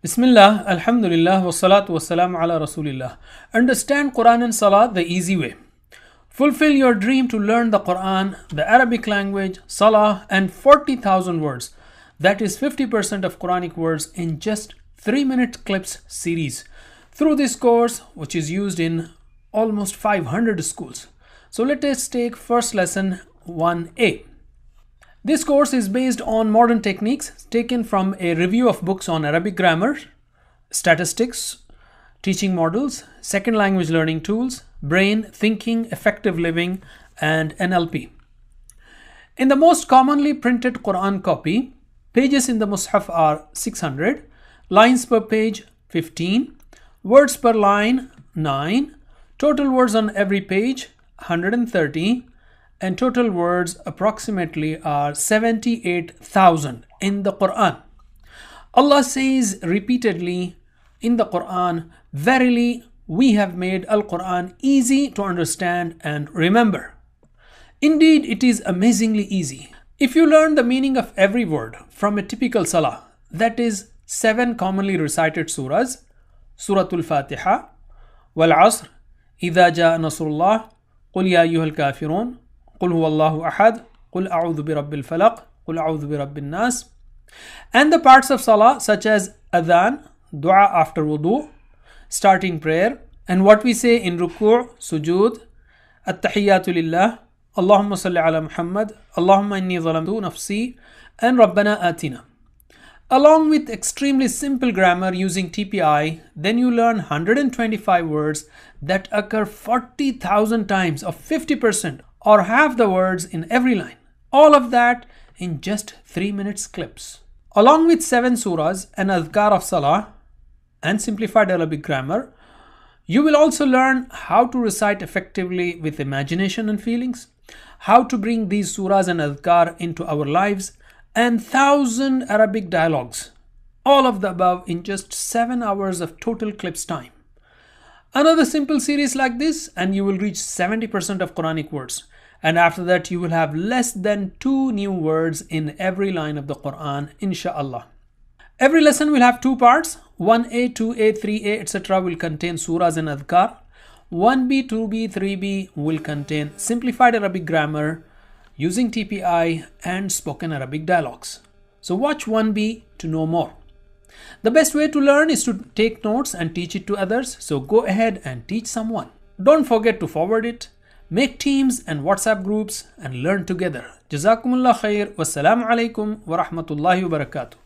Bismillah, Alhamdulillah, wassalatu wassalamu ala Rasulillah. Understand Quran and Salah the easy way. Fulfill your dream to learn the Quran, the Arabic language, Salah, and 40,000 words. That is 50% of Quranic words in just 3-minute clips series. Through this course, which is used in almost 500 schools. So let us take first lesson 1A. This course is based on modern techniques taken from a review of books on Arabic grammar, statistics, teaching models, second language learning tools, brain, thinking, effective living, and NLP. In the most commonly printed Quran copy, pages in the Mus'haf are 600, lines per page 15, words per line 9, total words on every page 130, and total words approximately are 78,000 in the Quran. Allah says repeatedly in the Quran, "Verily, we have made Al-Quran easy to understand and remember." Indeed, it is amazingly easy. If you learn the meaning of every word from a typical salah, that is 7 commonly recited surahs, Suratul Fatiha, Wal Asr, Idha Jaa Nasrullah, Qul Ya Ayyuhal Kafirun, Qul Huwallahu Ahad, Qul A'udhu Bi Rabbil Falaq, Qul A'udhu Bi Rabbin Nas, and the parts of salah such as adhan, dua after wudu, starting prayer, and what we say in ruku', sujood, at-tahiyyatu lillah, Allahumma salli ala Muhammad, Allahumma inni zalamtu nafsi, and Rabbana atina. Along with extremely simple grammar using TPI, then you learn 125 words that occur 40,000 times, or 50%, or half the words in every line. All of that in just 3 minutes clips. Along with 7 surahs and adhkar of salah and simplified Arabic grammar, you will also learn how to recite effectively with imagination and feelings, how to bring these surahs and adhkar into our lives, and 1,000 Arabic dialogues. All of the above in just 7 hours of total clips time. Another simple series like this and you will reach 70% of Quranic words. And after that you will have less than 2 new words in every line of the Quran, inshallah. Every lesson will have 2 parts. 1A, 2A, 3A, etc. will contain surahs and adhkar. 1B, 2B, 3B will contain simplified Arabic grammar using TPI and spoken Arabic dialogues. So watch 1B to know more. The best way to learn is to take notes and teach it to others. So go ahead and teach someone. Don't forget to forward it. Make teams and WhatsApp groups and learn together. Jazakumullah khair. Wassalamu alaikum wa rahmatullahi wa barakatuh.